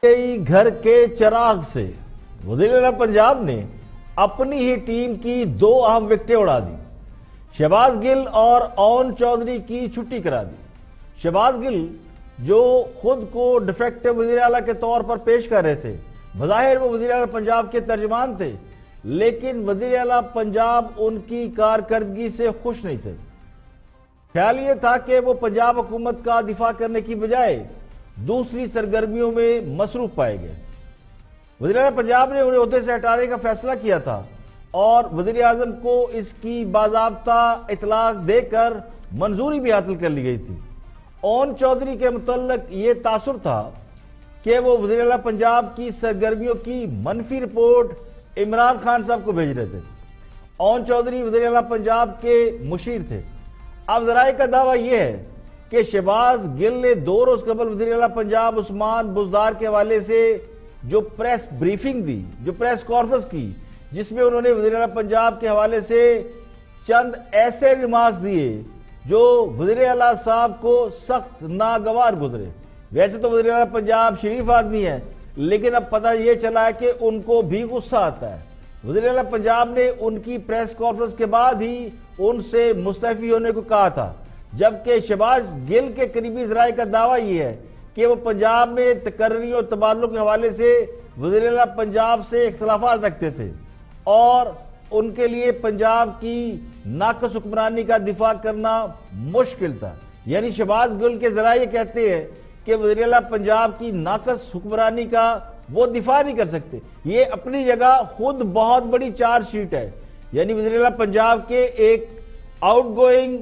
گھر کے چراغ سے وزیر اعلیٰ پنجاب نے اپنی ہی ٹیم کی 2 اہم وکٹیں اڑا دی۔ شہباز گل اور اون چودھری کی چھٹی کرا دی۔ شہباز گل جو خود کو ڈیفیکٹو وزیر اعلیٰ کے طور پر پیش کر رہے تھے، بظاہر وہ وزیر اعلیٰ پنجاب کے ترجمان تھے، لیکن وزیر اعلیٰ پنجاب ان کی کارکردگی سے خوش نہیں تھے۔ خیال یہ تھا کہ وہ پنجاب حکومت کا دفاع کرنے کی بجائے دوسری سرگرمیوں میں مصروف پائے گئے۔ وزیر اعلیٰ پنجاب نے انہیں عہدے سے ہٹانے کا فیصلہ کیا تھا اور وزیر اعظم کو اس کی باضابطہ اطلاق دے کر منظوری بھی حاصل کر لی گئی تھی۔ اون چودھری کے متعلق یہ تاثر تھا کہ وہ وزیر اعلیٰ پنجاب کی سرگرمیوں کی منفی رپورٹ عمران خان صاحب کو بھیج رہے تھے۔ اون چودھری وزیر اعلیٰ پنجاب کے مشیر تھے۔ اب ذرائع کا دعویٰ یہ ہے کہ شہباز گل نے 2 روز قبل وزیر اعلیٰ پنجاب عثمان بزدار کے حوالے سے جو پریس بریفنگ دی، جو پریس کانفرنس کی، جس میں انہوں نے وزیر اعلیٰ پنجاب کے حوالے سے چند ایسے ریمارکس دیے جو وزیر اعلیٰ صاحب کو سخت ناگوار گزرے۔ ویسے تو وزیر اعلیٰ پنجاب شریف آدمی ہے، لیکن اب پتہ یہ چلا ہے کہ ان کو بھی غصہ آتا ہے۔ وزیر اعلیٰ پنجاب نے ان کی پریس کانفرنس کے بعد ہی ان سے مستعفی ہونے کو کہا تھا، جبکہ شہباز گل کے قریبی ذرائع کا دعویٰ یہ ہے کہ وہ پنجاب میں تقرری اور تبادلوں کے حوالے سے وزیر اعلیٰ پنجاب سے اختلافات رکھتے تھے اور ان کے لیے پنجاب کی ناقص حکمرانی کا دفاع کرنا مشکل تھا۔ یعنی شہباز گل کے ذرائع یہ کہتے ہیں کہ وزیر اعلیٰ پنجاب کی ناقص حکمرانی کا وہ دفاع نہیں کر سکتے۔ یہ اپنی جگہ خود بہت بڑی چارج شیٹ ہے۔ یعنی وزیر اعلیٰ پنجاب کے ایک آؤٹ گوئنگ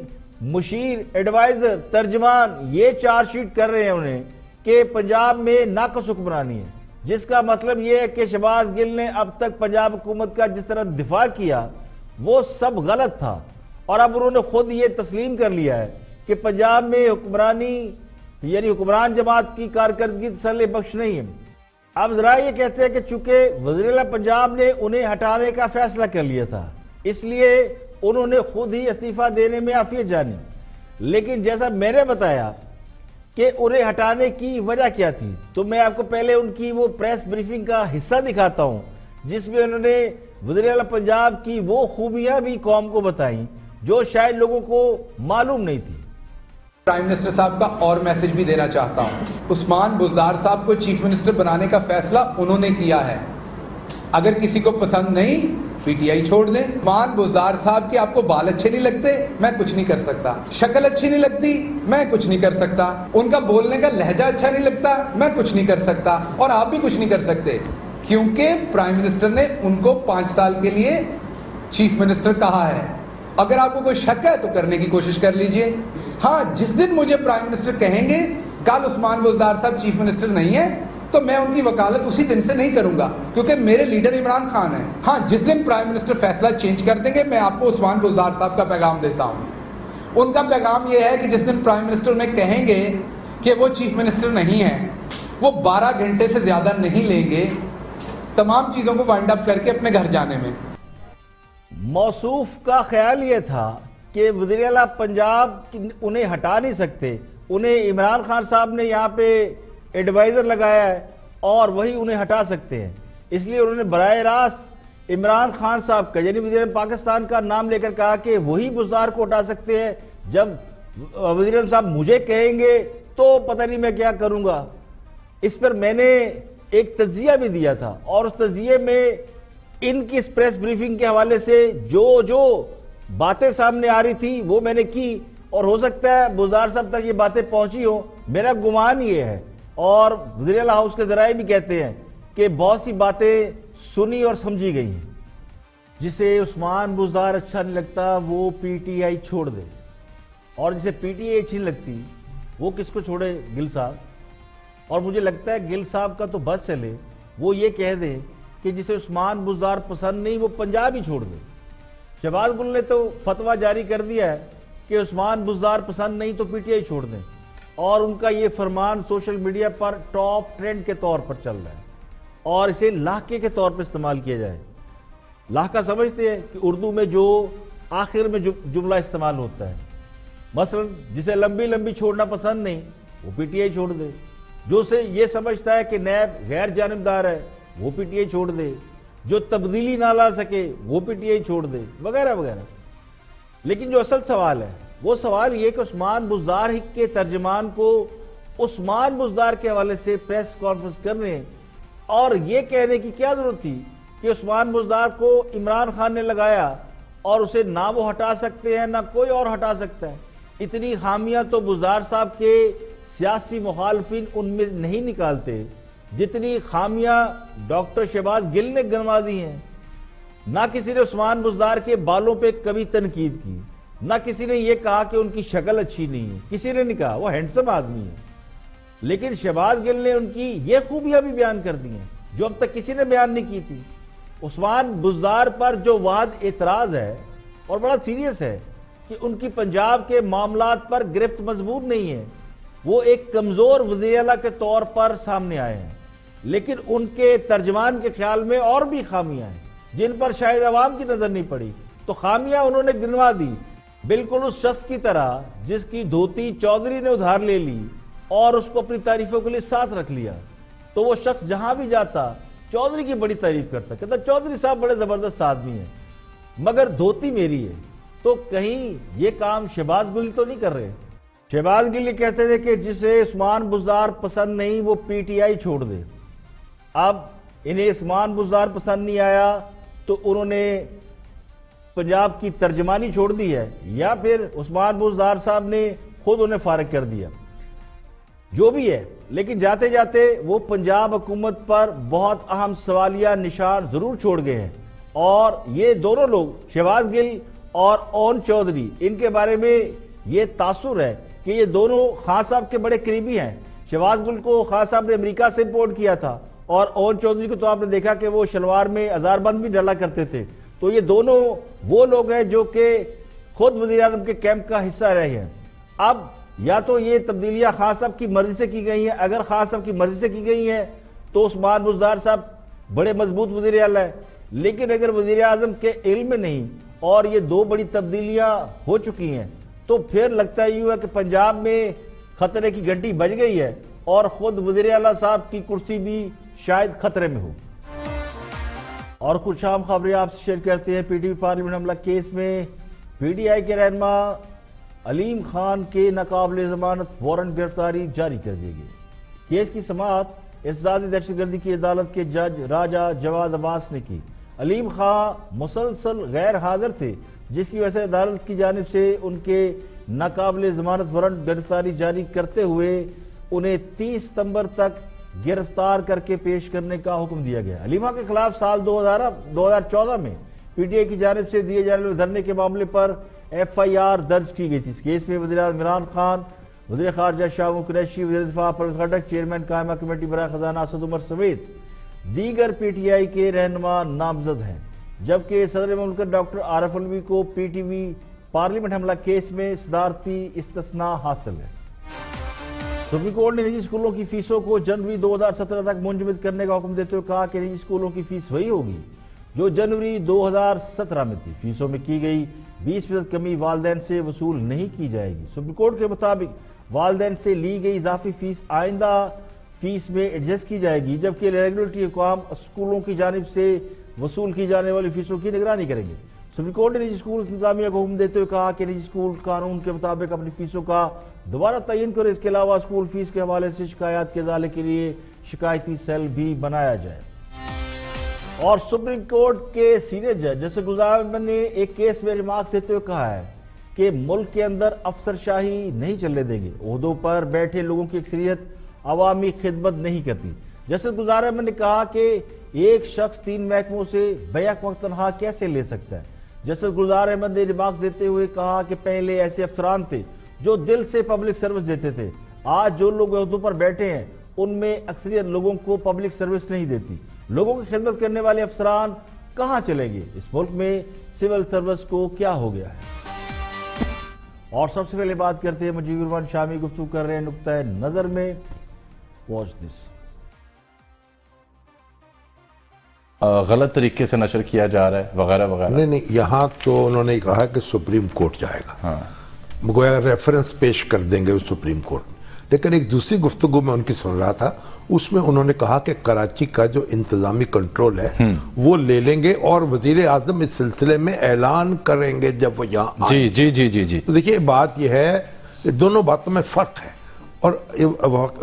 مشیر، ایڈوائزر، ترجمان یہ چارج شیٹ کر رہے ہیں انہیں کہ پنجاب میں ناقص حکمرانی ہے، جس کا مطلب یہ ہے کہ شہباز گل نے اب تک پنجاب حکومت کا جس طرح دفاع کیا وہ سب غلط تھا، اور اب انہوں نے خود یہ تسلیم کر لیا ہے کہ پنجاب میں حکمرانی یعنی حکمران جماعت کی کارکردگی تسلی بخش نہیں ہے۔ اب ذرائع یہ کہتے ہیں کہ چونکہ وزیر اعلیٰ پنجاب نے انہیں ہٹانے کا فیصلہ کر لیا تھا، اس لیے انہوں نے خود ہی استعفیٰ دینے میں عافیت جانی۔ لیکن جیسا میں نے بتایا کہ انہیں ہٹانے کی وجہ کیا تھی، تو میں آپ کو پہلے ان کی وہ پریس بریفنگ کا حصہ دکھاتا ہوں جس میں انہوں نے وزیر اعلیٰ پنجاب کی وہ خوبیاں بھی قوم کو بتائیں جو شاید لوگوں کو معلوم نہیں تھی۔ پرائم منسٹر صاحب کا اور میسج بھی دینا چاہتا ہوں۔ عثمان بزدار صاحب کو چیف منسٹر بنانے کا فیصلہ انہوں نے کیا ہے۔ اگر کسی کو پسند نہیں، پی ٹی آئی چھوڑ دیں۔ عثمان بزدار صاحب کے آپ کو بال اچھے نہیں لگتے، میں کچھ نہیں کر سکتا۔ شکل اچھی نہیں لگتی، میں کچھ نہیں کر سکتا۔ ان کا بولنے کا لہجہ اچھا نہیں لگتا، میں کچھ نہیں کر سکتا، اور آپ بھی کچھ نہیں کر سکتے، کیونکہ پرائم منسٹر نے ان کو 5 سال کے لیے چیف منسٹر کہا ہے۔ اگر آپ کو کوئی شک ہے تو کرنے کی کوشش کر لیجئے۔ ہاں، جس دن مجھے پرائم منسٹر کہیں گے کل عثمان بزدار صاحب چیف منسٹر نہیں ہے، تو میں ان کی وکالت اسی دن سے نہیں کروں گا، کیونکہ میرے لیڈر عمران خان ہیں۔ ہاں، جس دن پرائم منسٹر فیصلہ چینج کر دیں گے، میں آپ کو عثمان بزدار صاحب کا پیغام دیتا ہوں۔ ان کا پیغام یہ ہے کہ جس دن پرائم منسٹر انہیں کہیں گے کہ وہ چیف منسٹر نہیں ہے، وہ 12 گھنٹے سے زیادہ نہیں لیں گے تمام چیزوں کو وائنڈ اپ کر کے اپنے گھر جانے میں۔ موصوف کا خیال یہ تھا کہ وزیر اعلیٰ پنجاب انہیں ہٹا نہیں سکتے، انہیں عمران خان صاحب نے یہاں پہ ایڈوائزر لگایا ہے اور وہی انہیں ہٹا سکتے ہیں، اس لیے انہوں نے براہ راست عمران خان صاحب کا یعنی وزیر پاکستان کا نام لے کر کہا کہ وہی بزدار کو ہٹا سکتے ہیں۔ جب وزیر اعظم صاحب مجھے کہیں گے تو پتہ نہیں میں کیا کروں گا۔ اس پر میں نے ایک تجزیہ بھی دیا تھا، اور اس تجزیے میں ان کی اس پریس بریفنگ کے حوالے سے جو باتیں سامنے آ رہی تھی وہ میں نے کی، اور ہو سکتا ہے بزدار صاحب تک یہ باتیں پہنچی ہوں، میرا گمان یہ ہے، اور وزیر اعلیٰ ہاؤس کے ذرائع بھی کہتے ہیں کہ بہت سی باتیں سنی اور سمجھی گئی ہیں۔ جسے عثمان بزدار اچھا نہیں لگتا وہ پی ٹی آئی چھوڑ دے، اور جسے پی ٹی آئی اچھی نہیں لگتی وہ کس کو چھوڑے؟ گل صاحب۔ اور مجھے لگتا ہے گل صاحب کا تو بس چلے، وہ یہ کہہ دیں کہ جسے عثمان بزدار پسند نہیں وہ پنجاب ہی چھوڑ دے۔ شہباز گل نے تو فتویٰ جاری کر دیا ہے کہ عثمان بزدار پسند نہیں تو پی ٹی آئی چھوڑ دیں، اور ان کا یہ فرمان سوشل میڈیا پر ٹاپ ٹرینڈ کے طور پر چل رہا ہے، اور اسے لاحقے کے طور پر استعمال کیا جائے۔ لاحقہ سمجھتے ہیں کہ اردو میں جو آخر میں جملہ استعمال ہوتا ہے، مثلا جسے لمبی لمبی چھوڑنا پسند نہیں وہ پی ٹی آئی چھوڑ دے، جو سے یہ سمجھتا ہے کہ نیب غیر جانبدار ہے وہ پی ٹی آئی چھوڑ دے، جو تبدیلی نہ لا سکے وہ پی ٹی آئی چھوڑ دے، وغیرہ وغیرہ۔ لیکن جو اصل سوال ہے وہ سوال یہ کہ عثمان بزدار کے ترجمان کو عثمان بزدار کے حوالے سے پریس کانفرنس کرنے اور یہ کہنے کی کیا ضرورت تھی کہ عثمان بزدار کو عمران خان نے لگایا اور اسے نہ وہ ہٹا سکتے ہیں نہ کوئی اور ہٹا سکتا ہے۔ اتنی خامیاں تو بزدار صاحب کے سیاسی مخالفین ان میں نہیں نکالتے جتنی خامیاں ڈاکٹر شہباز گل نے گنوا دی ہیں۔ نہ کسی نے عثمان بزدار کے بالوں پہ کبھی تنقید کی، نہ کسی نے یہ کہا کہ ان کی شکل اچھی نہیں ہے، کسی نے نہیں کہا، وہ ہینڈسم آدمی ہے۔ لیکن شہباز گل نے ان کی یہ خوبیاں بھی بیان کر دی ہیں جو اب تک کسی نے بیان نہیں کی تھی۔ عثمان بزدار پر جو واحد اعتراض ہے اور بڑا سیریس ہے کہ ان کی پنجاب کے معاملات پر گرفت مضبوط نہیں ہے، وہ ایک کمزور وزیر اعلیٰ کے طور پر سامنے آئے ہیں، لیکن ان کے ترجمان کے خیال میں اور بھی خامیاں ہیں جن پر شاید عوام کی نظر نہیں پڑی، تو خامیاں انہوں نے گنوا دی، بالکل اس شخص کی طرح جس کی دھوتی چودھری نے ادھار لے لی اور اس کو اپنی تعریفوں کے لیے ساتھ رکھ لیا۔ تو وہ شخص جہاں بھی جاتا چودھری کی بڑی تعریف کرتا، کہتا چودھری صاحب بڑے زبردست آدمی ہیں، مگر دھوتی میری ہے۔ تو کہیں یہ کام شہباز گل تو نہیں کر رہے؟ شہباز گل یہ کہتے تھے کہ جسے عثمان بزدار پسند نہیں وہ پی ٹی آئی چھوڑ دے۔ اب انہیں عثمان بزدار پسند نہیں آیا تو انہوں نے پنجاب کی ترجمانی چھوڑ دی ہے یا پھر عثمان بزدار صاحب نے خود انہیں فارغ کر دیا، جو بھی ہے۔ لیکن جاتے جاتے وہ پنجاب حکومت پر بہت اہم سوالیہ نشان ضرور چھوڑ گئے ہیں، اور یہ دونوں لوگ شہباز گل اور اون چودھری، ان کے بارے میں یہ تاثر ہے کہ یہ دونوں خان صاحب کے بڑے قریبی ہیں۔ شہباز گل کو خان صاحب نے امریکہ سے امپورٹ کیا تھا اور اون چودھری کو تو آپ نے دیکھا کہ وہ شلوار میں ہزار بند بھی ڈالا کرتے تھے۔ تو یہ دونوں وہ لوگ ہیں جو کہ خود وزیر اعظم کے کیمپ کا حصہ رہے ہیں۔ اب یا تو یہ تبدیلیاں خان صاحب کی مرضی سے کی گئی ہیں، اگر خان صاحب کی مرضی سے کی گئی ہیں تو عثمان بزدار صاحب بڑے مضبوط وزیر اعلیٰ ہیں، لیکن اگر وزیر اعظم کے علم میں نہیں اور یہ دو بڑی تبدیلیاں ہو چکی ہیں تو پھر لگتا ہے کہ پنجاب میں خطرے کی گھنٹی بج گئی ہے اور خود وزیر اعلیٰ صاحب کی کرسی بھی شاید خطرے میں ہو۔ اور کچھ عام خبریں آپ سے شیئر کرتے ہیں۔ پی ٹی وی پارلیمنٹ حملہ کیس میں پی ٹی آئی کے رہنما علیم خان کے ناقابل ضمانت وارنٹ گرفتاری جاری کر دی گئی۔ کیس کی سماعت ارتدادی دہشت گردی کی عدالت کے جج راجہ جواد عباس نے کی۔ علیم خان مسلسل غیر حاضر تھے، جس کی وجہ سے عدالت کی جانب سے ان کے ناقابل ضمانت وارنٹ گرفتاری جاری کرتے ہوئے انہیں 30 ستمبر تک گرفتار کر کے پیش کرنے کا حکم دیا گیا۔ علیم خان کے خلاف سال 2014 میں پی ٹی آئی کی جانب سے دیے جانے والے دھرنے کے معاملے پر ایف آئی آر درج کی گئی تھی۔ اس کیس میں وزیر اعظم عمران خان، وزیر خارجہ شاہ محمود قریشی، وزیر دفاع پرویز خٹک، چیئرمین قائمہ کمیٹی برائے خزانہ اسد عمر سمیت دیگر پی ٹی آئی کے رہنما نامزد ہیں، جبکہ صدر مملکت ڈاکٹر عارف علوی کو پی ٹی وی پارلیمنٹ حملہ کیس میں صدارتی استثناء حاصل ہے۔ سپریم کورٹ نے نجی اسکولوں کی فیسوں کو جنوری 2017 تک منجمد کرنے کا حکم دیتے ہوئے کہا کہ نجی اسکولوں کی فیس وہی ہوگی جو جنوری 2017 میں تھی۔ فیسوں میں کی گئی 20% کمی والدین سے وصول نہیں کی جائے گی۔ سپریم کورٹ کے مطابق والدین سے لی گئی اضافی فیس آئندہ فیس میں ایڈجسٹ کی جائے گی، جبکہ ریگولیٹری حکام اسکولوں کی جانب سے وصول کی جانے والی فیسوں کی نگرانی کریں گے۔ سپریم کورٹ نے نجی اسکول انتظامیہ کو حکم دیتے ہوئے کہا کہ نجی اسکول قانون کے مطابق اپنی فیسوں کا دوبارہ تعین کرے، اس کے علاوہ اسکول فیس کے حوالے سے شکایات کے ازالے کے لیے شکایتی سیل بھی بنایا جائے۔ اور سپریم کورٹ کے سینئر جج جسٹس گلزار احمد نے ایک کیس میں ریمارکس دیتے ہوئے کہا ہے کہ ملک کے اندر افسر شاہی نہیں چلنے دیں گے، عہدوں پر بیٹھے لوگوں کی اکثریت عوامی خدمت نہیں کرتی۔ جسٹس گلزار احمد نے کہا کہ ایک شخص 3 محکموں سے بیک وقت تنخواہ کیسے لے سکتا ہے۔ جسٹس گلزار احمد نے ریمارکس دیتے ہوئے کہا کہ پہلے ایسے افسران تھے جو دل سے پبلک سروس دیتے تھے، آج جو لوگ عہدوں پر بیٹھے ہیں ان میں اکثریت لوگوں کو پبلک سروس نہیں دیتی۔ لوگوں کی خدمت کرنے والے افسران کہاں چلے گئے؟ اس ملک میں سول سروس کو کیا ہو گیا ہے؟ اور سب سے پہلے بات کرتے ہیں مجیب الرحمان شامی گفتگو کر رہے ہیں نقطۂ نظر میں، واچ دس۔ غلط طریقے سے نشر کیا جا رہا ہے وغیرہ وغیرہ۔ نہیں، یہاں تو انہوں نے کہا کہ سپریم کورٹ جائے گا، گویا ریفرنس پیش کر دیں گے سپریم کورٹ، لیکن ایک دوسری گفتگو میں ان کی سن رہا تھا، اس میں انہوں نے کہا کہ کراچی کا جو انتظامی کنٹرول ہے وہ لے لیں گے اور وزیر اعظم اس سلسلے میں اعلان کریں گے جب وہ یہاں آئیں۔ جی تو دیکھیے بات یہ ہے، دونوں باتوں میں فرق ہے، اور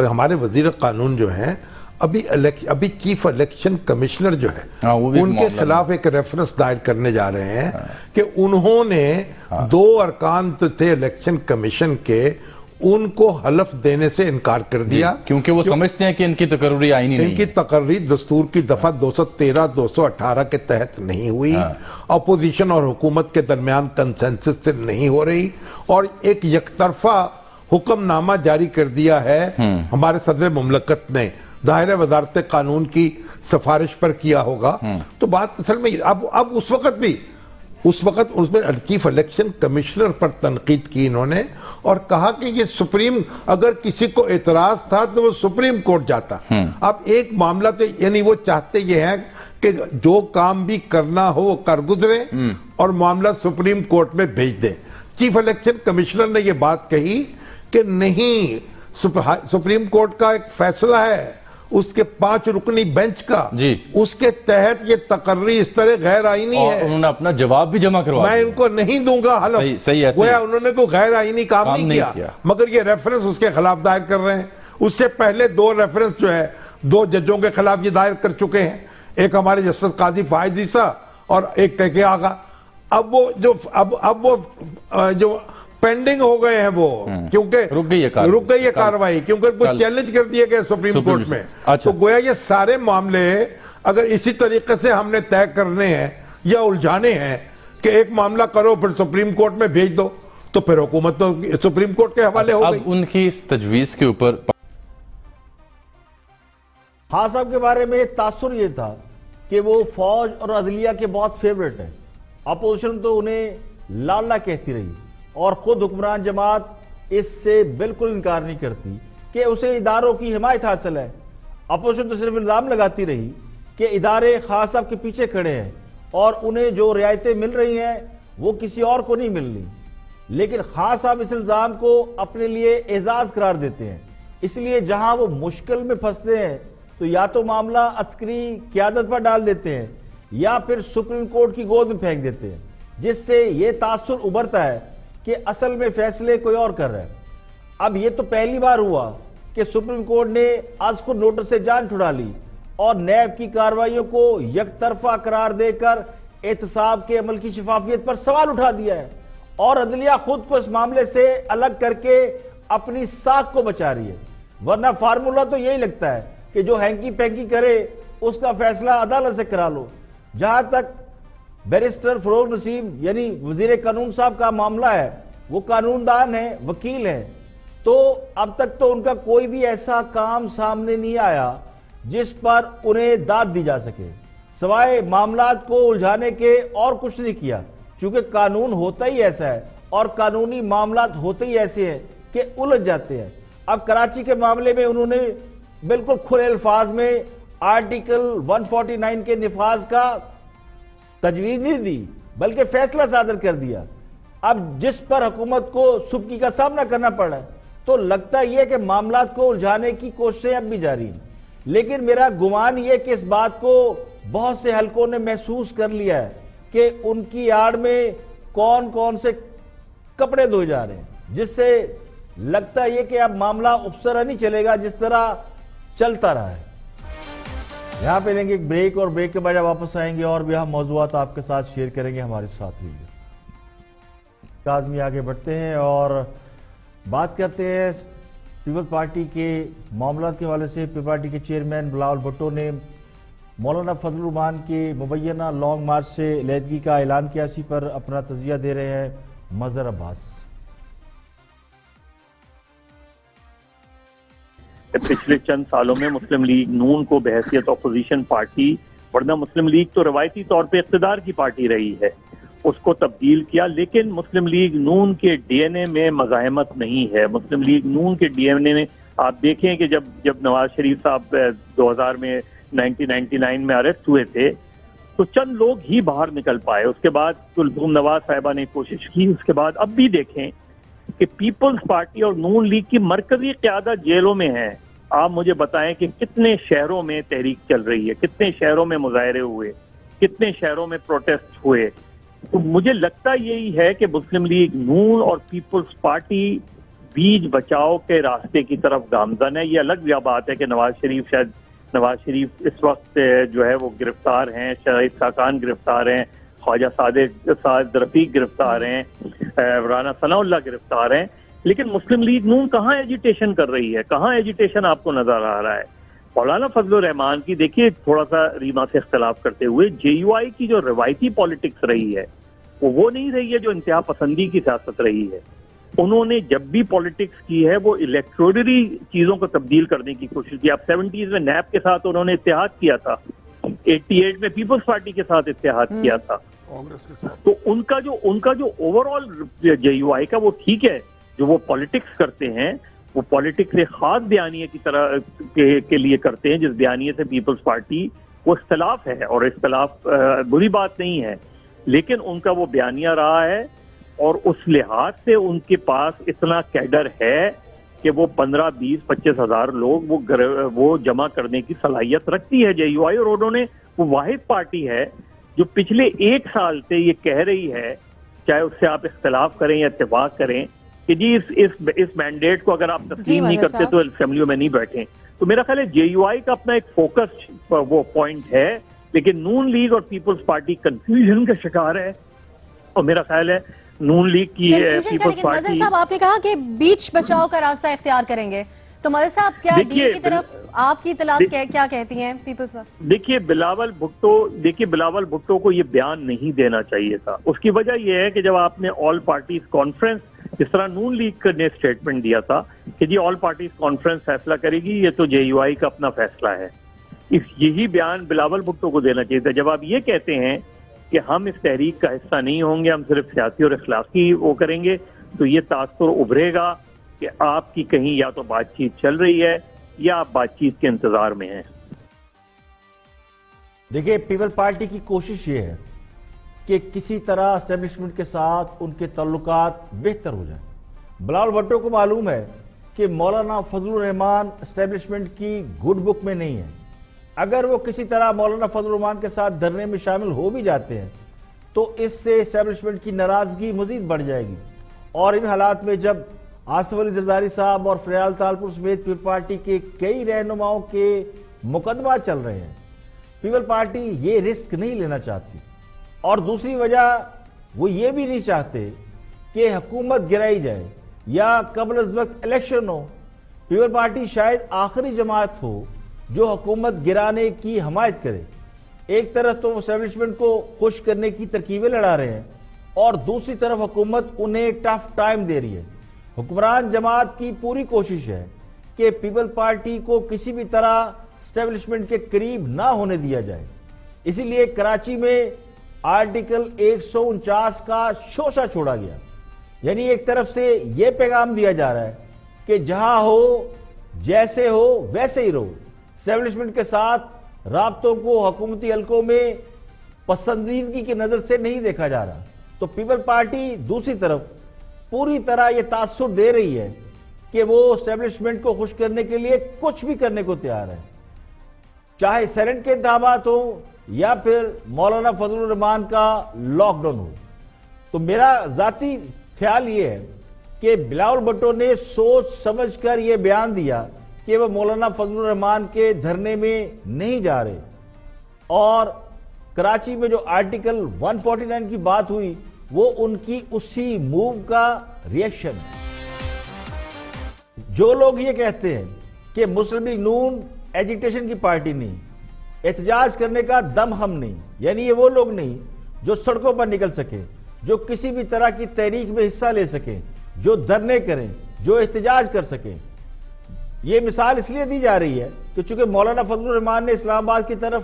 ہمارے وزیر قانون جو ہیں ابھی چیف الیکشن کمشنر جو ہے ان کے خلاف ایک ریفرنس دائر کرنے جا رہے ہیں کہ انہوں نے 2 ارکان تو تھے الیکشن کمیشن کے، ان کو حلف دینے سے انکار کر دیا کیونکہ وہ سمجھتے ہیں کہ ان کی تقرری آئینی نہیں ہے، ان کی تقرری دستور کی دفعہ 213 218 کے تحت نہیں ہوئی، اپوزیشن اور حکومت کے درمیان کنسنسس سے نہیں ہو رہی، اور ایک یک طرفہ حکم نامہ جاری کر دیا ہے ہمارے صدر مملکت نے، ظاہر وزارت قانون کی سفارش پر کیا ہوگا۔ تو بات اصل میں اب اس وقت اس میں چیف الیکشن کمشنر پر تنقید کی انہوں نے، اور کہا کہ یہ اگر کسی کو اعتراض تھا تو وہ سپریم کورٹ جاتا۔ اب ایک معاملہ تو یعنی وہ چاہتے یہ ہیں کہ جو کام بھی کرنا ہو وہ کر گزرے اور معاملہ سپریم کورٹ میں بھیج دیں۔ چیف الیکشن کمشنر نے یہ بات کہی کہ نہیں، سپریم کورٹ کا ایک فیصلہ ہے، اس کے 5 رکنی بینچ کا، اس کے تحت یہ تقرری اس طرح غیر آئینی ہے۔ انہوں نے اپنا جواب بھی جمع کروا میں ان کو نہیں دوں گا حلف، صحیح گویا انہوں نے کوئی غیر آئینی کام نہیں کیا، مگر یہ ریفرنس اس کے خلاف دائر کر رہے ہیں۔ اس سے پہلے 2 ریفرنس جو ہے 2 ججوں کے خلاف یہ دائر کر چکے ہیں، ایک ہمارے جسٹس قاضی فائز عیسیٰ اور ایک کہ آغا۔ اب وہ جو پینڈنگ ہو گئے ہیں وہ، کیونکہ رک گئی ہے کاروائی، کیونکہ کچھ چیلنج کر دیے گئے سپریم کورٹ میں۔ تو گویا یہ سارے معاملے اگر اسی طریقے سے ہم نے طے کرنے ہیں یا الجھانے ہیں کہ ایک معاملہ کرو پھر سپریم کورٹ میں بھیج دو، تو پھر حکومت تو سپریم کورٹ کے حوالے ہو گئی۔ اب ان کی اس تجویز کے اوپر خان صاحب کے بارے میں تاثر یہ تھا کہ وہ فوج اور عدلیہ کے بہت فیورٹ ہیں، اپوزیشن تو انہیں لالا کہتی رہی، اور خود حکمران جماعت اس سے بالکل انکار نہیں کرتی کہ اسے اداروں کی حمایت حاصل ہے۔ اپوزیشن تو صرف الزام لگاتی رہی کہ ادارے خان صاحب کے پیچھے کھڑے ہیں اور انہیں جو رعایتیں مل رہی ہیں وہ کسی اور کو نہیں مل رہی، لیکن خان صاحب اس الزام کو اپنے لیے اعزاز قرار دیتے ہیں۔ اس لیے جہاں وہ مشکل میں پھنستے ہیں تو یا تو معاملہ عسکری قیادت پر ڈال دیتے ہیں یا پھر سپریم کورٹ کی گود میں پھینک دیتے ہیں، جس سے یہ تاثر ابھرتا ہے کہ اصل میں فیصلے کوئی اور کر رہا ہے۔ اب یہ تو پہلی بار ہوا کہ سپریم کورٹ نے از خود نوٹس سے جان چھڑا لی اور نیب کی کارروائیوں کو یک طرفہ قرار دے کر احتساب کے عمل کی شفافیت پر سوال اٹھا دیا ہے، اور عدلیہ خود کو اس معاملے سے الگ کر کے اپنی ساکھ کو بچا رہی ہے۔ ورنہ فارمولا تو یہی لگتا ہے کہ جو ہینکی پینکی کرے اس کا فیصلہ عدالت سے کرا لو۔ جہاں تک بیرسٹر فروغ نسیم یعنی وزیر قانون صاحب کا معاملہ ہے، وہ قانون دان ہیں، وکیل ہیں، تو اب تک تو ان کا کوئی بھی ایسا کام سامنے نہیں آیا جس پر انہیں داد دی جا سکے، سوائے معاملات کو الجھانے کے اور کچھ نہیں کیا، چونکہ قانون ہوتا ہی ایسا ہے اور قانونی معاملات ہوتے ہی ایسے ہیں کہ الجھ جاتے ہیں۔ اب کراچی کے معاملے میں انہوں نے بالکل کھلے الفاظ میں آرٹیکل 149 کے نفاذ کا تجویز نہیں دی بلکہ فیصلہ صادر کر دیا۔ اب جس پر حکومت کو سبکی کا سامنا کرنا پڑا ہے، تو لگتا یہ کہ معاملات کو الجھانے کی کوششیں اب بھی جاری ہیں، لیکن میرا گمان یہ کہ اس بات کو بہت سے حلقوں نے محسوس کر لیا ہے کہ ان کی آڑ میں کون کون سے کپڑے دھوئے جا رہے ہیں، جس سے لگتا یہ کہ اب معاملہ اس طرح نہیں چلے گا جس طرح چلتا رہا ہے۔ یہاں پہ لیں گے ایک بریک، اور بریک کے بعد واپس آئیں گے اور بھی ہم موضوعات آپ کے ساتھ شیئر کریں گے، ہمارے ساتھ رہیے۔ آدمی آگے بڑھتے ہیں اور بات کرتے ہیں پیپلز پارٹی کے معاملات کے حوالے سے۔ پیپلز پارٹی کے چیئرمین بلاول بھٹو نے مولانا فضل الرحمان کے مبینہ لانگ مارچ سے علیحدگی کا اعلان کیا، اسی پر اپنا تجزیہ دے رہے ہیں مظہر عباس۔ پچھلے چند سالوں میں مسلم لیگ نون کو بحیثیت اپوزیشن پارٹی، ورنہ مسلم لیگ تو روایتی طور پہ اقتدار کی پارٹی رہی ہے، اس کو تبدیل کیا، لیکن مسلم لیگ نون کے ڈی این اے میں مزاحمت نہیں ہے۔ مسلم لیگ نون کے ڈی این اے میں آپ دیکھیں کہ جب نواز شریف صاحب 2000 میں 1999 میں اریسٹ ہوئے تھے تو چند لوگ ہی باہر نکل پائے، اس کے بعد کلثوم نواز صاحبہ نے کوشش کی، اس کے بعد اب بھی دیکھیں کہ پیپلز پارٹی اور نون لیگ کی مرکزی قیادت جیلوں میں ہے. آپ مجھے بتائیں کہ کتنے شہروں میں تحریک چل رہی ہے, کتنے شہروں میں مظاہرے ہوئے, کتنے شہروں میں پروٹیسٹ ہوئے. تو مجھے لگتا یہی ہے کہ مسلم لیگ نون اور پیپلز پارٹی بیچ بچاؤ کے راستے کی طرف گامزن ہے. یہ الگ بات ہے کہ نواز شریف اس وقت جو ہے وہ گرفتار ہیں, شاہد خاقان گرفتار ہیں, خواجہ سعد رفیق گرفتار ہیں, رانا ثناء اللہ گرفتار ہیں, لیکن مسلم لیگ نون کہاں ایجیٹیشن کر رہی ہے, کہاں ایجیٹیشن آپ کو نظر آ رہا ہے؟ مولانا فضل الرحمان کی دیکھیے تھوڑا سا ریما سے اختلاف کرتے ہوئے, جے یو آئی کی جو روایتی پالیٹکس رہی ہے وہ نہیں رہی ہے جو انتہا پسندی کی سیاست رہی ہے. انہوں نے جب بھی پالیٹکس کی ہے وہ الیکٹورلی چیزوں کو تبدیل کرنے کی کوشش کی. اب 70s میں نیب کے ساتھ انہوں نے اتحاد کیا تھا, 88 میں پیپلز پارٹی کے ساتھ اتحاد کیا تھا. تو ان کا جو اوور آل جے یو آئی کا وہ ٹھیک ہے, جو وہ پالیٹکس کرتے ہیں وہ پالیٹکس ایک خاص بیانیے کی طرح کے لیے کرتے ہیں, جس بیانیے سے پیپلز پارٹی کو اختلاف ہے, اور اختلاف بری بات نہیں ہے, لیکن ان کا وہ بیانیہ رہا ہے اور اس لحاظ سے ان کے پاس اتنا کیڈر ہے کہ وہ 15-20-25 ہزار لوگ وہ جمع کرنے کی صلاحیت رکھتی ہے جے یو آئی. اور انہوں نے وہ واحد پارٹی ہے جو پچھلے 1 سال سے یہ کہہ رہی ہے, چاہے اس سے آپ اختلاف کریں یا اتفاق کریں, کہ جی اس مینڈیٹ کو اگر آپ تسلیم نہیں کرتے تو اسمبلیوں میں نہیں بیٹھیں. تو میرا خیال ہے جے یو آئی کا اپنا ایک فوکس وہ پوائنٹ ہے, لیکن نون لیگ اور پیپلز پارٹی کنفیوژن کا شکار ہے. اور میرا خیال ہے نون لیگ کی پیپلز پارٹی, مظہر صاحب آپ نے کہا کہ بیچ بچاؤ کا راستہ اختیار کریں گے, تو مظہر صاحب کیا ڈیل کی طرف آپ کی اطلاعات کیا کہتی ہیں پیپلز پارٹی؟ دیکھیے بلاول بھٹو کو یہ بیان نہیں دینا چاہیے تھا. اس کی وجہ یہ ہے کہ جب آپ نے آل پارٹیز کانفرنس, جس طرح نون لیگ نے اسٹیٹمنٹ دیا تھا کہ جی آل پارٹیز کانفرنس فیصلہ کرے گی, یہ تو جے یو آئی کا اپنا فیصلہ ہے, یہی بیان بلاول بھٹو کو دینا چاہیے تھا. جب آپ یہ کہتے ہیں کہ ہم اس تحریک کا حصہ نہیں ہوں گے, ہم صرف سیاسی اور اخلاقی وہ کریں گے, تو یہ تاثر ابھرے گا کہ آپ کی کہیں یا تو بات چیت چل رہی ہے یا آپ بات چیت کے انتظار میں ہیں. دیکھیے پیپل پارٹی کی کوشش یہ ہے کہ کسی طرح اسٹیبلشمنٹ کے ساتھ ان کے تعلقات بہتر ہو جائیں. بلاول بھٹو کو معلوم ہے کہ مولانا فضل الرحمان اسٹیبلشمنٹ کی گڈ بک میں نہیں ہے. اگر وہ کسی طرح مولانا فضل الرحمان کے ساتھ دھرنے میں شامل ہو بھی جاتے ہیں تو اس سے اسٹیبلشمنٹ کی ناراضگی مزید بڑھ جائے گی. اور ان حالات میں جب آصف علی زرداری صاحب اور فریال تالپور سمیت پیپل پارٹی کے کئی رہنماؤں کے مقدمات چل رہے ہیں, پیپل پارٹی یہ رسک نہیں لینا چاہتی. اور دوسری وجہ وہ یہ بھی نہیں چاہتے کہ حکومت گرائی جائے یا قبل از وقت الیکشن ہو. پیپل پارٹی شاید آخری جماعت ہو جو حکومت گرانے کی حمایت کرے. ایک طرف تو وہ اسٹیبلشمنٹ کو خوش کرنے کی ترکیبیں لڑا رہے ہیں اور دوسری طرف حکومت انہیں ٹف ٹائم دے رہی ہے. حکمران جماعت کی پوری کوشش ہے کہ پیپل پارٹی کو کسی بھی طرح اسٹیبلشمنٹ کے قریب نہ ہونے دیا جائے. اسی لیے کراچی میں آرٹیکل 149 کا شوشہ چھوڑا گیا. یعنی ایک طرف سے یہ پیغام دیا جا رہا ہے کہ جہاں ہو جیسے ہو ویسے ہی رہو, اسٹیبلشمنٹ کے ساتھ رابطوں کو حکومتی حلقوں میں پسندیدگی کی نظر سے نہیں دیکھا جا رہا. تو پیپل پارٹی دوسری طرف پوری طرح یہ تاثر دے رہی ہے کہ وہ اسٹیبلشمنٹ کو خوش کرنے کے لیے کچھ بھی کرنے کو تیار ہے, چاہے سینٹ کے انتخابات ہوں یا پھر مولانا فضل الرحمان کا لاک ڈاؤن ہو. تو میرا ذاتی خیال یہ ہے کہ بلاول بھٹو نے سوچ سمجھ کر یہ بیان دیا کہ وہ مولانا فضل الرحمان کے دھرنے میں نہیں جا رہے, اور کراچی میں جو آرٹیکل 149 کی بات ہوئی وہ ان کی اسی موو کا ریئیکشن. جو لوگ یہ کہتے ہیں کہ مسلم لیگ نون ایجیٹیشن کی پارٹی نہیں, احتجاج کرنے کا دم ہم نہیں, یعنی یہ وہ لوگ نہیں جو سڑکوں پر نکل سکے, جو کسی بھی طرح کی تحریک میں حصہ لے سکیں, جو دھرنے کریں, جو احتجاج کر سکیں. یہ مثال اس لیے دی جا رہی ہے کہ چونکہ مولانا فضل الرحمان نے اسلام آباد کی طرف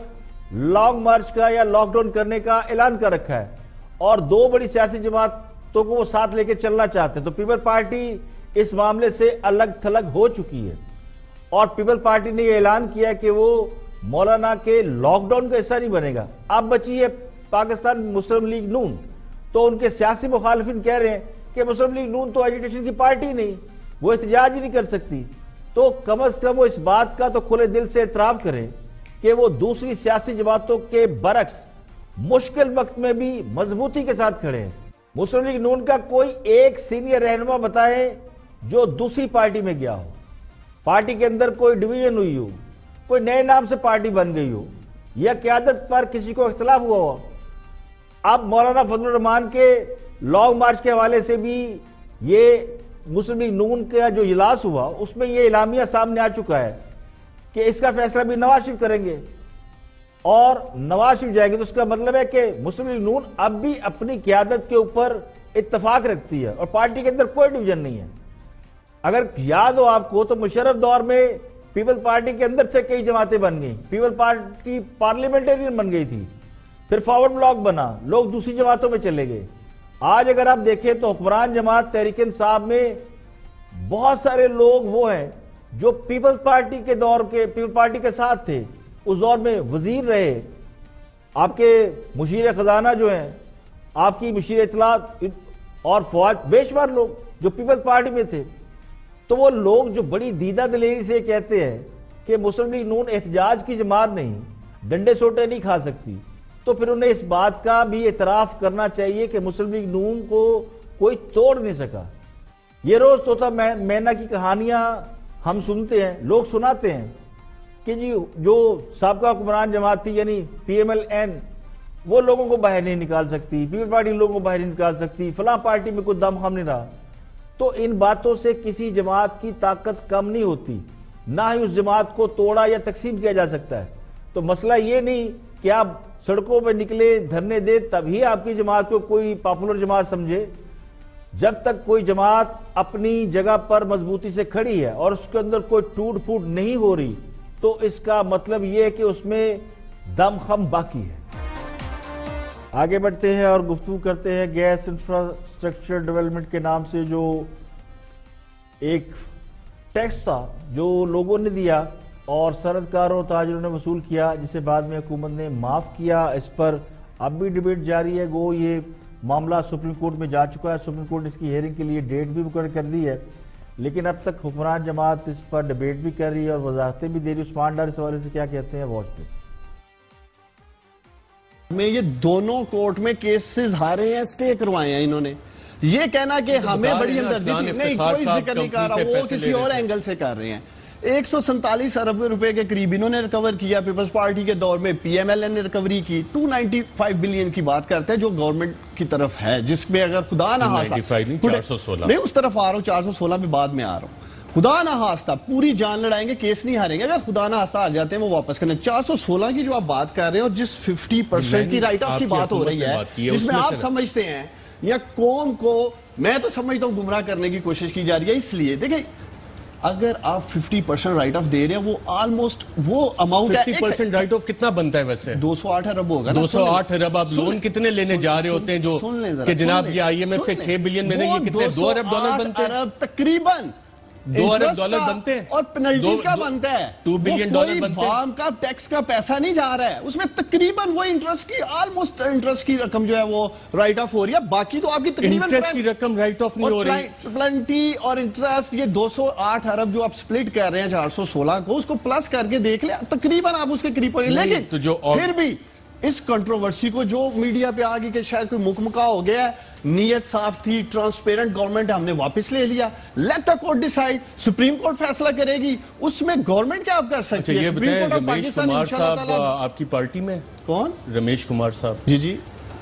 لانگ مارچ کا یا لاک ڈاؤن کرنے کا اعلان کر رکھا ہے اور 2 بڑی سیاسی جماعتوں کو وہ ساتھ لے کے چلنا چاہتے ہیں, تو پیپل پارٹی اس معاملے سے الگ تھلگ ہو چکی ہے. اور پیپل پارٹی نے یہ اعلان کیا کہ وہ مولانا کے لاک ڈاؤن کا حصہ نہیں بنے گا. اب بچی ہے پاکستان مسلم لیگ نون, تو ان کے سیاسی مخالفین کہہ رہے ہیں کہ مسلم لیگ نون تو ایجیٹیشن کی پارٹی نہیں، وہ احتجاج ہی نہیں کر سکتی، تو کم از کم وہ اس بات کا تو کھلے دل سے اعتراف کریں کہ وہ دوسری سیاسی جماعتوں کے برعکس مشکل وقت میں بھی مضبوطی کے ساتھ کھڑے ہیں۔ مسلم لیگ نون کا کوئی ایک سینئر رہنما بتائیں جو دوسری پارٹی میں گیا ہو، پارٹی کے اندر کوئی ڈویژن ہوئی ہو، کوئی نئے نام سے پارٹی بن گئی ہو، یا قیادت پر کسی کو اختلاف ہوا ہو۔ اب مولانا فضل الرحمان کے لانگ مارچ کے حوالے سے بھی یہ مسلم لیگ نون کا جو اجلاس ہوا اس میں یہ اعلامیہ سامنے آ چکا ہے کہ اس کا فیصلہ بھی نواز شریف کریں گے، اور نواز شریف جائیں گے، تو اس کا مطلب ہے کہ مسلم لیگ نون اب بھی اپنی قیادت کے اوپر اتفاق رکھتی ہے اور پارٹی کے اندر کوئی ڈویژن نہیں ہے۔ اگر یاد ہو آپ کو تو مشرف دور میں پیپل پارٹی کے اندر سے کئی جماعتیں بن گئیں، پیپل پارٹی پارلیمنٹرین بن گئی تھی، پھر فارورڈ بلاک بنا، لوگ دوسری جماعتوں میں چلے گئے۔ آج اگر آپ دیکھیں تو حکمران جماعت تحریک انصاف میں بہت سارے لوگ وہ ہیں جو پیپل پارٹی کے ساتھ تھے، اس دور میں وزیر رہے، آپ کے مشیر خزانہ جو ہیں، آپ کی مشیر اطلاعات اور فوج، بے شمار لوگ جو پیپل پارٹی میں تھے۔ تو وہ لوگ جو بڑی دیدہ دلیری سے کہتے ہیں کہ مسلم لیگ نون احتجاج کی جماعت نہیں، ڈنڈے سوٹے نہیں کھا سکتی، تو پھر انہیں اس بات کا بھی اعتراف کرنا چاہیے کہ مسلم لیگ نون کو کوئی توڑ نہیں سکا۔ یہ روز طوطا مینا کی کہانیاں ہم سنتے ہیں، لوگ سناتے ہیں کہ جی جو سابقہ حکمران جماعت تھی یعنی پی ایم ایل این، وہ لوگوں کو باہر نہیں نکال سکتی، پیپل پارٹی لوگوں کو باہر نہیں نکال سکتی، فلاں پارٹی میں کوئی دم خم نہیں رہا۔ تو ان باتوں سے کسی جماعت کی طاقت کم نہیں ہوتی، نہ ہی اس جماعت کو توڑا یا تقسیم کیا جا سکتا ہے۔ تو مسئلہ یہ نہیں کہ آپ سڑکوں پہ نکلے دھرنے دے تبھی آپ کی جماعت کو کوئی پاپولر جماعت سمجھے۔ جب تک کوئی جماعت اپنی جگہ پر مضبوطی سے کھڑی ہے اور اس کے اندر کوئی ٹوٹ پھوٹ نہیں ہو رہی تو اس کا مطلب یہ ہے کہ اس میں دم خم باقی ہے۔ آگے بڑھتے ہیں اور گفتگو کرتے ہیں گیس انفراسٹرکچر ڈیولپمنٹ کے نام سے جو ایک ٹیکس تھا جو لوگوں نے دیا اور صنعت کاروں اور تاجروں نے وصول کیا، جسے بعد میں حکومت نے معاف کیا۔ اس پر اب بھی ڈیبیٹ جاری ہے، گو یہ معاملہ سپریم کورٹ میں جا چکا ہے، سپریم کورٹ نے اس کی ہیئرنگ کے لیے ڈیٹ بھی مقرر کر دی ہے، لیکن اب تک حکمران جماعت اس پر ڈیبیٹ بھی کر رہی ہے اور وضاحتیں بھی دے رہی ہے۔ عثمان ڈار اس حوالے سے کیا کہتے ہیں، واچ پلیز۔ میں یہ دونوں کورٹ میں کیسز ہارے ہیں، اسٹے کروائے ہیں انہوں نے۔ یہ کہنا کہ ہمیں بڑی ہمدردی تھی، نہیں کوئی ذکر نہیں کر رہا، وہ کسی اور اینگل سے کر رہے ہیں۔ 147 ارب روپے کے قریب انہوں نے ریکور کیا پیپلز پارٹی کے دور میں، پی ایم ایل این نے ریکوری کی۔ 295 بلین کی بات کرتے ہیں جو گورنمنٹ کی طرف ہے، جس میں اگر خدا نہ خواستہ میں اس طرف آ رہا ہوں، 416 میں بعد میں آ رہا ہوں، خدا نہ خواستہ پوری جان لڑائیں گے، کیس نہیں ہاریں گے، اگر خدا نہ خواستہ آ جاتے ہیں وہ واپس کرنے۔ 416 کی جو آپ بات کر رہے ہیں اور جس 50% کی رائٹ آف کی بات ہو رہی ہے، جس میں آپ سمجھتے ہیں یا قوم کو، میں تو سمجھتا ہوں گمراہ کرنے کی کوشش کی جا رہی ہے۔ اس لیے دیکھیں اگر آپ 50% رائٹ آف دے رہے ہیں، وہ آلموسٹ وہ اماؤنٹ ہے۔ 50% رائٹ آف کتنا بنتا ہے ویسے؟ 208 ارب ہوگا۔ 208 ارب آپ لون کتنے لینے جا رہے ہوتے ہیں جو کہ جناب یہ آئی ایم ایف سے 6 بلین میں نے یہ کتنے 2 ارب ڈالر بنتے ہیں؟ تقریباً 2 ارب ڈالر بنتے ہیں اور پینلٹیز کا بنتا ہے 2 بلین ڈالر بنتے ہیں۔ فارم کا ٹیکس کا پیسہ نہیں جا رہا ہے، اس میں تقریباً وہ انٹرسٹ کی آلموسٹ انٹرسٹ کی رقم جو ہے وہ رائٹ آف ہو رہی ہے، باقی تو آپ کی تقریباً انٹرسٹ کی رقم رائٹ آف نہیں ہو رہی۔ پلنٹی اور انٹرسٹ یہ 208 ارب جو آپ سپلٹ کر رہے ہیں 416 کو، اس کو پلس کر کے دیکھ لیں تقریباً آپ اس کے قریب ہو رہے ہیں۔ لیکن پھر بھی اس کنٹروورسی کو جو میڈیا پہ آگئی کہ شاید کوئی مکمکا ہو گیا ہے، نیت صاف تھی، ٹرانسپیرنٹ گورنمنٹ ہم نے واپس لے لیا، let the court decide, supreme court فیصلہ کرے گی، اس میں گورنمنٹ کیا آپ کر سکتی ہے؟ یہ بتائیں رمیش کمار صاحب آپ کی پارٹی میں کون؟ رمیش کمار صاحب۔ جی جی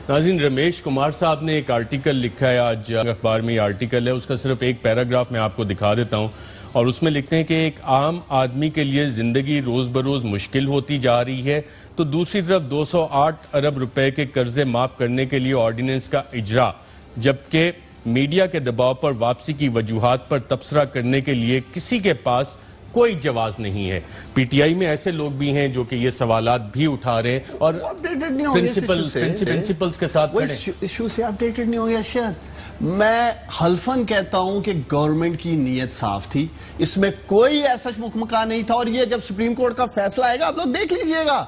ناظرین، رمیش کمار صاحب نے ایک آرٹیکل لکھا ہے، آج اخبار میں یہ آرٹیکل ہے، اس کا صرف ایک پیراگراف میں آپ کو دکھا دیتا ہوں، اور اس میں لکھتے ہیں کہ ایک عام آدمی کے لیے زندگی روز بروز مشکل ہوتی جا رہی ہے، تو دوسری طرف 208 ارب روپے کے قرضے معاف کرنے کے لیے آرڈیننس کا اجرا، جبکہ میڈیا کے دباؤ پر واپسی کی وجوہات پر تبصرہ کرنے کے لیے کسی کے پاس کوئی جواز نہیں ہے۔ پی ٹی آئی میں ایسے لوگ بھی ہیں جو کہ یہ سوالات بھی اٹھا رہے ہیں اور پرنسپلز کے ساتھ کھڑے ہیں۔ ایشو سے اپڈیٹڈ نہیں ہو گیا شاید۔ میں حلفاً کہتا ہوں کہ گورنمنٹ کی نیت صاف تھی، اس میں کوئی ایسا مکمکا نہیں تھا، اور یہ جب سپریم کورٹ کا فیصلہ آئے گا آپ لوگ دیکھ لیجئے گا۔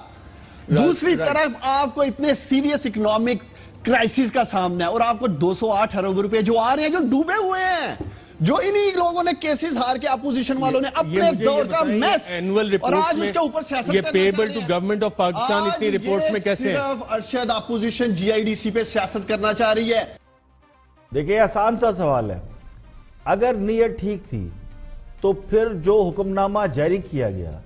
دوسری طرف آپ کو اتنے سیریس اکنامک کرائسس کا سامنا ہے، اور آپ کو 208 ارب روپے جو آ رہے ہیں جو ڈوبے ہوئے ہیں، جو انہی لوگوں نے کیسز ہار کے اپوزیشن والوں نے اپنے دور کا میس، اور آج اس کے اوپر سیاست کرنا چاہ رہے ہیں۔ یہ payable to government of Pakistan اتنی رپورٹس میں کیسے ہیں؟ صرف Arshad opposition G I D C پہ سیاست کرنا چاہ رہی ہے۔ دیکھیں آسان سا سوال ہے، اگر نیت ٹھیک تھی تو پھر جو حکم نامہ جاری کیا گیا،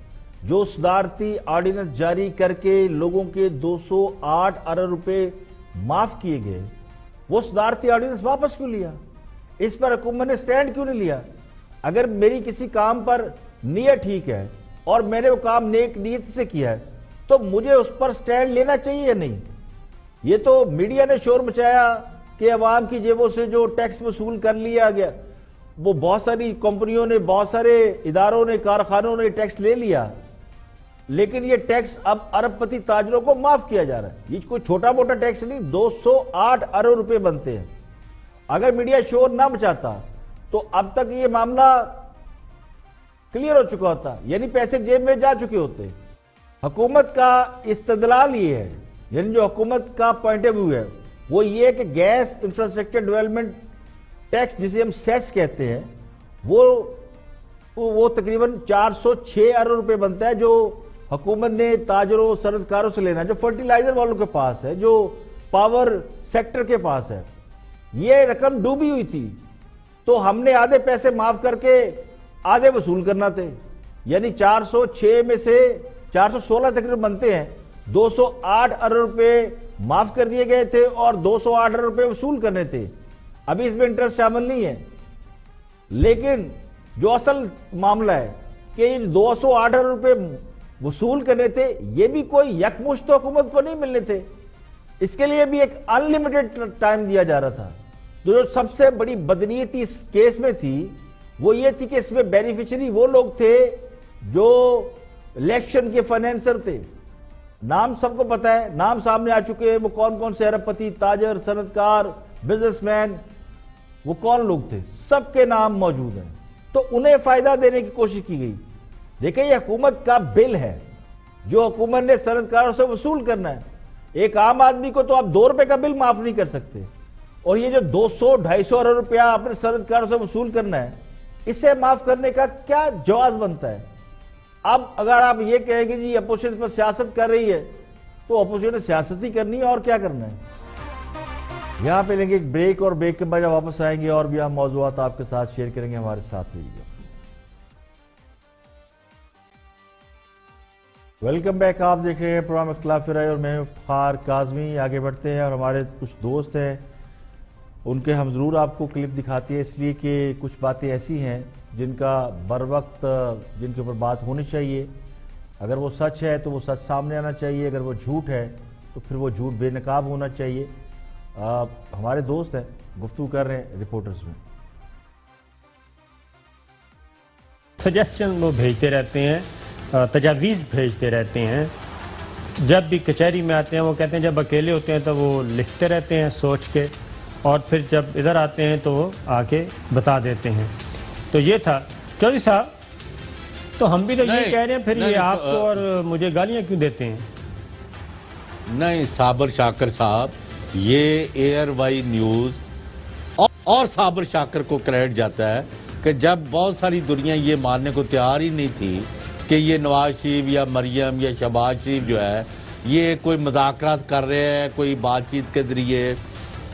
جو صدارتی آرڈیننس جاری کر کے لوگوں کے 208 ارب روپے معاف کیے گئے، وہ صدارتی آرڈیننس واپس کیوں لیا؟ اس پر حکومت نے سٹینڈ کیوں نہیں لیا؟ اگر میری کسی کام پر نیت ٹھیک ہے اور میں نے وہ کام نیک نیت سے کیا ہے تو مجھے اس پر سٹینڈ لینا چاہیے یا نہیں؟ یہ تو میڈیا نے شور مچایا کہ عوام کی جیبوں سے جو ٹیکس وصول کر لیا گیا، وہ بہت ساری کمپنیوں نے، بہت سارے اداروں نے، کارخانوں نے ٹیکس لے لیا، لیکن یہ ٹیکس اب ارب پتی تاجروں کو معاف کیا جا رہا ہے۔ یہ کوئی چھوٹا موٹا ٹیکس نہیں، 208 ارب روپے بنتے ہیں۔ اگر میڈیا شور نہ مچاتا تو اب تک یہ معاملہ کلیئر ہو چکا ہوتا، یعنی پیسے جیب میں جا چکے ہوتے۔ حکومت کا استدلال یہ ہے، یعنی جو حکومت کا پوائنٹ آف ویو ہے وہ یہ کہ گیس انفراسٹرکچر ڈیولپمنٹ ٹیکس جسے ہم سیس کہتے ہیں، وہ تقریباً 406 ارب روپے بنتا ہے، جو حکومت نے تاجروں صنعت کاروں سے لینا ہے، جو فرٹیلائزر والوں کے پاس ہے، جو پاور سیکٹر کے پاس ہے۔ یہ رقم ڈوبی ہوئی تھی تو ہم نے آدھے پیسے معاف کر کے آدھے وصول کرنا تھے، یعنی 406 میں سے 416 تقریباً بنتے ہیں، 208 ارب روپے معاف کر دیے گئے تھے اور 208 ارب روپے وصول کرنے تھے۔ ابھی اس میں انٹرسٹ شامل نہیں ہے، لیکن جو اصل معاملہ ہے کہ 208 ارب روپے وصول کرنے تھے، یہ بھی کوئی یکمشت حکومت کو نہیں ملنے تھے، اس کے لیے بھی ایک انلیمیٹڈ ٹائم دیا جا رہا تھا۔ جو سب سے بڑی بدنیتی اس کیس میں تھی وہ یہ تھی کہ اس میں بینیفیشری وہ لوگ تھے جو الیکشن کے فائنینسر تھے۔ نام سب کو پتا ہے، نام سامنے آ چکے ہیں، وہ کون کون سے ارب پتی، تاجر، صنعت کار، بزنس مین، وہ کون لوگ تھے، سب کے نام موجود ہیں۔ تو انہیں فائدہ دینے کی کوشش کی گئی۔ دیکھیں یہ حکومت کا بل ہے جو حکومت نے صنعت کاروں سے وصول کرنا ہے۔ ایک عام آدمی کو تو آپ 2 روپے کا بل معاف نہیں کر سکتے، اور یہ جو 200-250 ارب روپیہ آپ نے صنعت کاروں سے وصول کرنا ہے، اسے معاف کرنے کا کیا جواز بنتا ہے؟ اب اگر آپ یہ کہیں کہ جی اپوزیشن پر سیاست کر رہی ہے تو اپوزیشن نے سیاست ہی کرنی ہے، اور کیا کرنا ہے۔ یہاں پہ لیں گے ایک بریک، اور بریک کے بعد واپس آئیں گے اور بھی ہم موضوعات آپ کے ساتھ شیئر کریں گے، ہمارے ساتھ رہیے۔ ویلکم بیک، آپ دیکھ رہے ہیں پروگرام اختلاف رائے اور میں افتخار کاظمی۔ آگے بڑھتے ہیں، اور ہمارے کچھ دوست ہیں، ان کے ہم ضرور آپ کو کلپ دکھاتے ہیں، اس لیے کہ کچھ باتیں ایسی ہیں جن کا بر وقت جن کے اوپر بات ہونی چاہیے۔ اگر وہ سچ ہے تو وہ سچ سامنے آنا چاہیے، اگر وہ جھوٹ ہے تو پھر وہ جھوٹ بے نقاب ہونا چاہیے۔ ہمارے دوست ہیں، گفتگو کر رہے ہیں رپورٹرز میں۔ سجیشن وہ بھیجتے رہتے ہیں، تجاویز بھیجتے رہتے ہیں، جب بھی کچہری میں آتے ہیں وہ کہتے ہیں جب اکیلے ہوتے ہیں تو وہ لکھتے رہتے ہیں سوچ کے، اور پھر جب ادھر آتے ہیں تو وہ آ کے بتا دیتے ہیں۔ تو یہ تھا چودھری صاحب، تو ہم بھی تو یہ کہہ رہے ہیں، پھر یہ آپ کو اور مجھے گالیاں کیوں دیتے ہیں؟ نہیں صابر شاکر صاحب، یہ ایئر وائی نیوز اور صابر شاکر کو کریڈٹ جاتا ہے کہ جب بہت ساری دنیا یہ ماننے کو تیار ہی نہیں تھی کہ یہ نواز شریف یا مریم یا شہباز شریف جو ہے یہ کوئی مذاکرات کر رہے ہیں، کوئی بات چیت کے ذریعے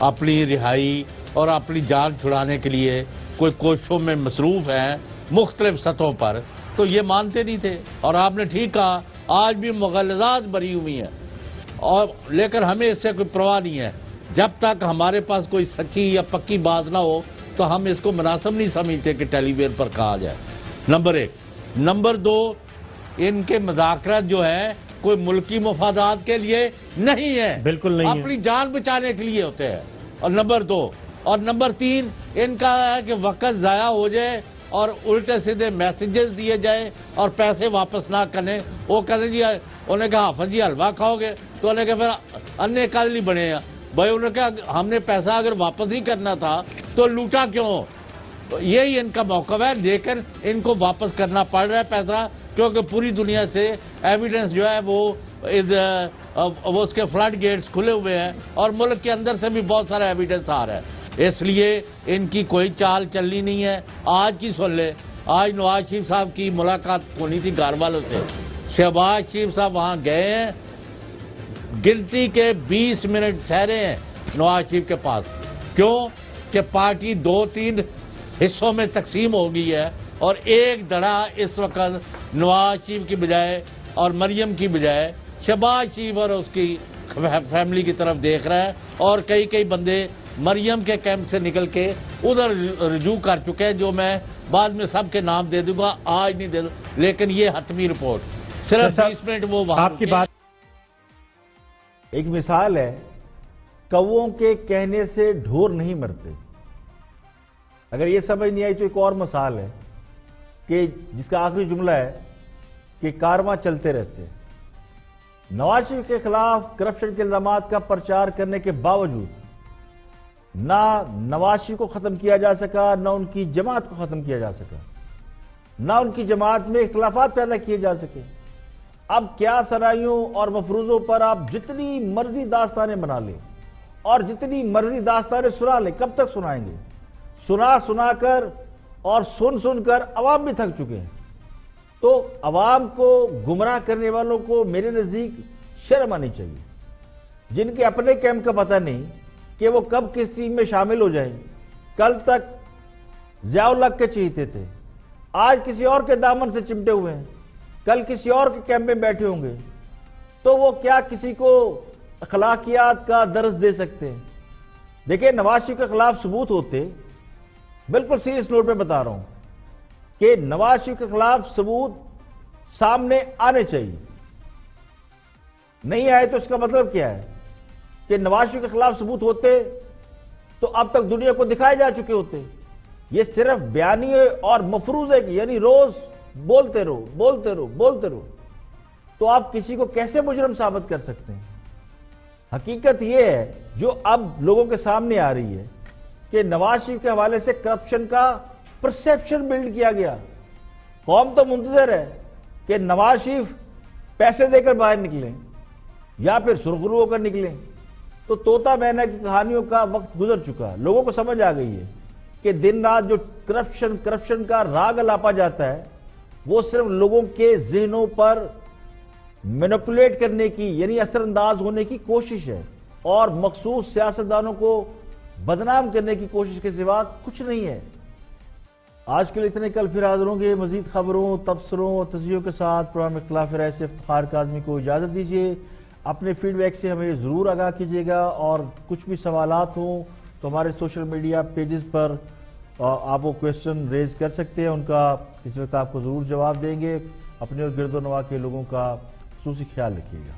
اپنی رہائی اور اپنی جان چھڑانے کے لیے کوئی کوششوں میں مصروف ہیں مختلف سطحوں پر، تو یہ مانتے نہیں تھے۔ اور آپ نے ٹھیک کہا، آج بھی مغالطات بری ہوئی ہیں، اور لیکن ہمیں اس سے کوئی پرواہ نہیں ہے۔ جب تک ہمارے پاس کوئی سچی یا پکی بات نہ ہو تو ہم اس کو مناسب نہیں سمجھتے کہ ٹیلی ویژن پر کہا جائے، نمبر 1۔ نمبر 2، ان کے مذاکرات جو ہے کوئی ملکی مفادات کے لیے نہیں ہے، بالکل نہیں، اپنی جان بچانے کے لیے ہوتے ہیں۔ اور نمبر 2 اور نمبر 3، ان کا ہے کہ وقت ضائع ہو جائے اور الٹے سیدھے میسیجز دیے جائیں اور پیسے واپس نہ کرنے۔ وہ کہتے جی، انہوں نے کہا حافظ جی حلوہ کھاؤ گے، تو انہوں نے کہا پھر انے قاتلی بنے ہیں بھائی، انہوں نے کہا ہم نے پیسہ اگر واپس ہی کرنا تھا تو لوٹا کیوں؟ یہی ان کا موقف ہے، لیکن ان کو واپس کرنا پڑ رہا ہے پیسہ، کیونکہ پوری دنیا سے ایویڈنس جو ہے وہ وہ اس کے فلڈ گیٹس کھلے ہوئے ہیں اور ملک کے اندر سے بھی بہت سارا ایویڈنس آ رہا ہے. اس لیے ان کی کوئی چال چلنی نہیں ہے. آج کی سن لے, آج نواز شریف صاحب کی ملاقات ہونی تھی گھر والوں سے. شہباز شریف صاحب وہاں گئے ہیں, گنتی کے 20 منٹ ٹھہرے ہیں نواز شریف کے پاس. کیوں کہ پارٹی 2-3 حصوں میں تقسیم ہو گئی ہے اور ایک دھڑا اس وقت نواز شریف کی بجائے اور مریم کی بجائے شہباز شریف اور اس کی فیملی کی طرف دیکھ رہا ہے. اور کئی بندے مریم کے کیمپ سے نکل کے ادھر رجوع کر چکے ہیں, جو میں بعد میں سب کے نام دے دوں گا, آج نہیں دے دوں, لیکن یہ حتمی رپورٹ. صرف 20 منٹ وہ وہاں آپ کی بات. ایک مثال ہے, کووں کے کہنے سے ڈھور نہیں مرتے. اگر یہ سمجھ نہیں آئی تو ایک اور مثال ہے کہ جس کا آخری جملہ ہے کہ کارواں چلتے رہتے. نواز شریف کے خلاف کرپشن کے الزامات کا پرچار کرنے کے باوجود نہ نواز شریف کو ختم کیا جا سکا, نہ ان کی جماعت کو ختم کیا جا سکا, نہ ان کی جماعت میں اختلافات پیدا کیے جا سکے. اب کیا سرائیوں اور مفروضوں پر آپ جتنی مرضی داستانیں بنا لیں اور جتنی مرضی داستانیں سنا لیں, کب تک سنائیں گے؟ سنا کر اور سن کر عوام بھی تھک چکے ہیں. تو عوام کو گمراہ کرنے والوں کو میرے نزدیک شرم آنی چاہیے, جن کے اپنے کیمپ کا پتہ نہیں کہ وہ کب کس ٹیم میں شامل ہو جائیں. کل تک ضیاء الحق کے چہیتے تھے, آج کسی اور کے دامن سے چمٹے ہوئے ہیں, کل کسی اور کے کیمپ میں بیٹھے ہوں گے. تو وہ کیا کسی کو اخلاقیات کا درس دے سکتے ہیں؟ دیکھیں, نواز شریف کے خلاف ثبوت ہوتے, بالکل سیریس نوٹ پہ بتا رہا ہوں کہ نواز شریف کے خلاف ثبوت سامنے آنے چاہیے. نہیں آئے تو اس کا مطلب کیا ہے کہ نواز شریف کے خلاف ثبوت ہوتے تو اب تک دنیا کو دکھائے جا چکے ہوتے. یہ صرف بیانیے اور مفروضے کی, یعنی روز بولتے رہو. تو آپ کسی کو کیسے مجرم ثابت کر سکتے ہیں؟ حقیقت یہ ہے جو اب لوگوں کے سامنے آ رہی ہے کہ نواز شریف کے حوالے سے کرپشن کا پرسیپشن بلڈ کیا گیا. قوم تو منتظر ہے کہ نواز شریف پیسے دے کر باہر نکلیں یا پھر سرخرو ہو کر نکلیں. تو طوطا مینا کی کہانیوں کا وقت گزر چکا. لوگوں کو سمجھ آ گئی ہے کہ دن رات جو کرپشن کا راگ الاپا جاتا ہے وہ صرف لوگوں کے ذہنوں پر مینپولیٹ کرنے کی, یعنی اثر انداز ہونے کی کوشش ہے, اور مخصوص سیاستدانوں کو بدنام کرنے کی کوشش کے سوا کچھ نہیں ہے. آج کے لیے اتنے, کل پھر حاضر ہوں گے مزید خبروں, تبصروں اور تجزیوں کے ساتھ. پروگرام اختلاف رائے سے افتخار کاظمی کو اجازت دیجیے. اپنے فیڈ بیک سے ہمیں ضرور آگاہ کیجیے گا, اور کچھ بھی سوالات ہوں تو ہمارے سوشل میڈیا پیجز پر آپ وہ کویسچن ریز کر سکتے ہیں, ان کا اس وقت آپ کو ضرور جواب دیں گے. اپنے اور گرد و نواح کے لوگوں کا خصوصی خیال رکھیے گا.